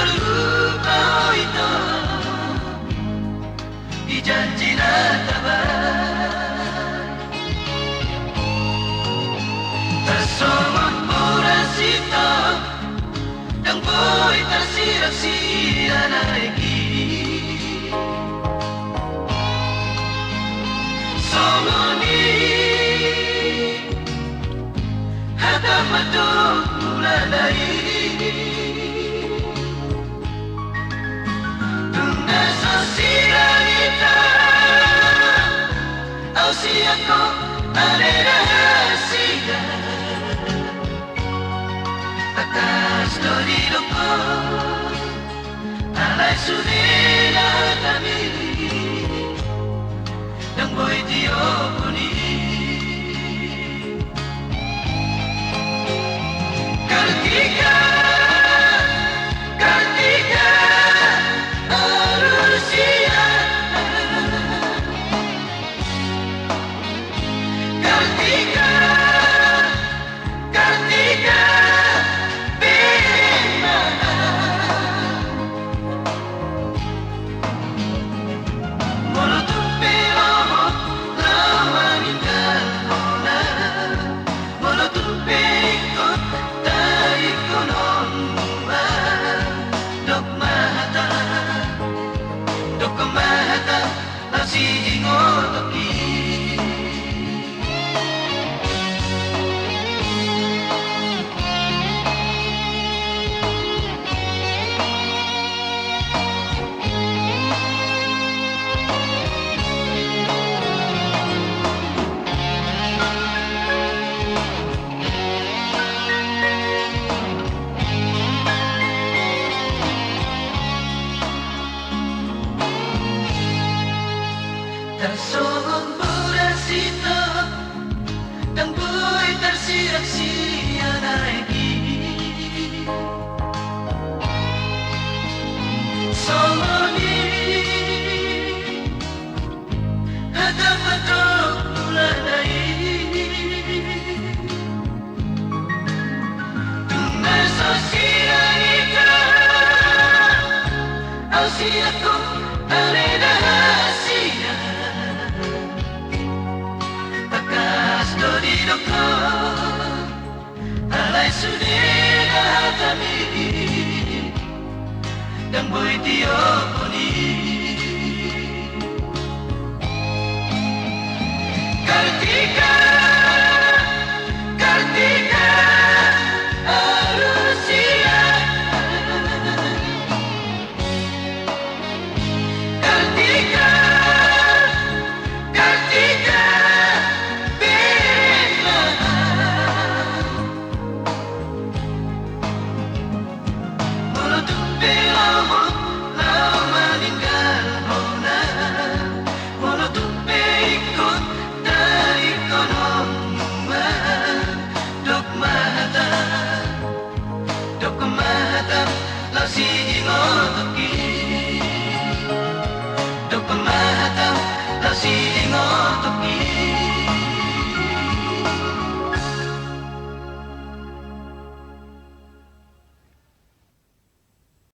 terluka itu dijanji tabar tersomot puras itu dan boy tersirak-sirak lagi somoni hata madok mulalai Aku ada rahasia atas diriku alai sudah kami yang boy diopuni Kartika tersomot puras itu dan boy tersirak-sirak lagi somoni hata madok mulalai tunai sosial itu aku ada rahasia diriku alai sudah kami dan boy diopuni Kartika Arusia Kartika Dok